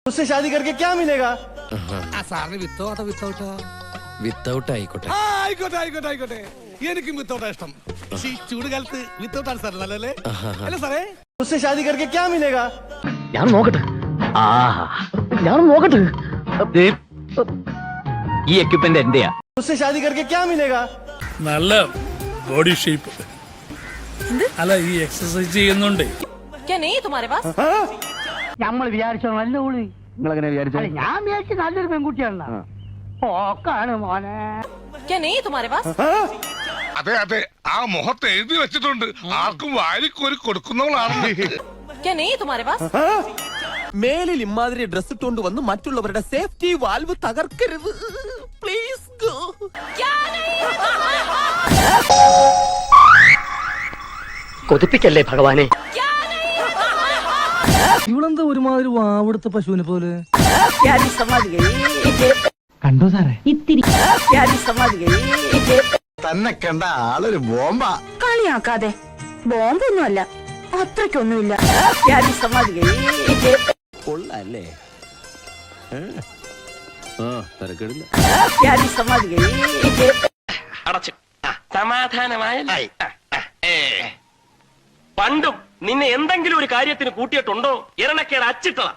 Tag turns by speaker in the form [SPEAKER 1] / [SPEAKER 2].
[SPEAKER 1] उससे शादी करके क्या मिलेगा?
[SPEAKER 2] സാറിന് വിത്തൗട്ടോ വിത്തൗട്ടോ
[SPEAKER 3] വിത്തൗട്ട് ആയിക്കോട്ടെ.
[SPEAKER 2] ആയിക്കോട്ടെ ആയിക്കോട്ടെ ആയിക്കോട്ടെ. എനിക്കും വിത്തൗട്ടാ ഇഷ്ടം. പക്ഷേ ഈ ചൂട് കാലത്ത് വിത്തൗട്ടാണ് സാർ നല്ലല്ലേ? അല്ല സാറേ,
[SPEAKER 1] उससे शादी करके क्या मिलेगा?
[SPEAKER 4] ഞാൻ നോക്കട്ടെ. ഞാൻ നോക്കട്ടെ. ഈ എക്യുപ്മെന്റ് എന്റെയാ.
[SPEAKER 1] उससे शादी करके क्या मिलेगा?
[SPEAKER 5] നല്ല ബോഡി ഷേപ്പ്. അല്ല ഈ എക്സസൈസ് ചെയ്യുന്നുണ്ട്.
[SPEAKER 6] क्या नहीं तुम्हारे पास?
[SPEAKER 4] നമ്മൾ വിചാരിച്ചോ നല്ല ഊളി. നിങ്ങളെങ്ങനെ വിചാരിച്ചു? ഞാൻ വിചാരിച്ചു നല്ലൊരു പെൺകുട്ടിയാണ്. ഓക്കാണ് മോനെ.
[SPEAKER 6] क्या नहीं तुम्हारे पास?
[SPEAKER 7] അതെ അതെ, ആ മുഖത്ത് എഴുതി വെച്ചിട്ടുണ്ട് ആർക്കും വാരിക്കോരി കൊടുക്കുന്നവളാണ്.
[SPEAKER 6] क्या नहीं तुम्हारे पास?
[SPEAKER 3] മേലിൽ ഇമാതിരി ഡ്രസ് ഇട്ടുകൊണ്ട് വന്ന് മറ്റുള്ളവരുടെ സേഫ്റ്റി വാൽവ് തകർക്കരുത്. Please go.
[SPEAKER 6] क्या नहीं?
[SPEAKER 4] കൊതിപ്പിക്കല്ലേ ഭഗവാനെ.
[SPEAKER 5] ഇവളെന്താ ഒരുമാതിരി വാവെടുത്ത പശുവിനെ പോലെ.
[SPEAKER 4] കണ്ടോ സാറേ?
[SPEAKER 3] തന്നെ കണ്ട ആളൊരു ബോംബാ.
[SPEAKER 8] കളിയാക്കാതെ, ബോംബൊന്നുമല്ല, അത്രയ്ക്കൊന്നുമില്ല.
[SPEAKER 3] കൊള്ളാല്ലേ? തരക്കേടില്ല.
[SPEAKER 4] അടച്ചു സമാധാനമായ പണ്ടും നിന്നെ എന്തെങ്കിലും ഒരു കാര്യത്തിന് കൂട്ടിയിട്ടുണ്ടോ? ഇരണക്കേട് അച്ചിട്ടതാ.